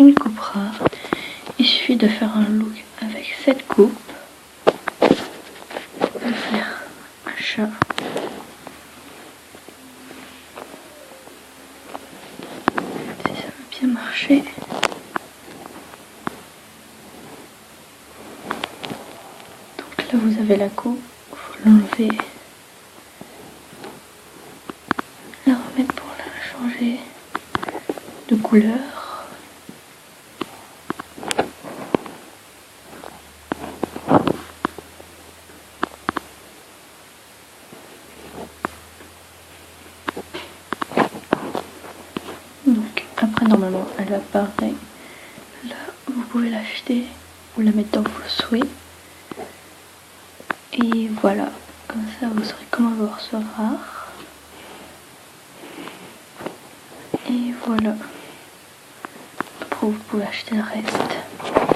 une coupe rare. Il suffit de faire un look avec cette coupe, de faire un chat. Si ça va bien marcher. Donc là vous avez la coupe, il faut l'enlever, la remettre pour la changer de couleur. Donc après normalement elle apparaît. Là vous pouvez l'acheter ou la mettre dans vos souhaits. Et voilà, comme ça vous saurez comment avoir ce rare. Et voilà. Après vous pouvez acheter le reste.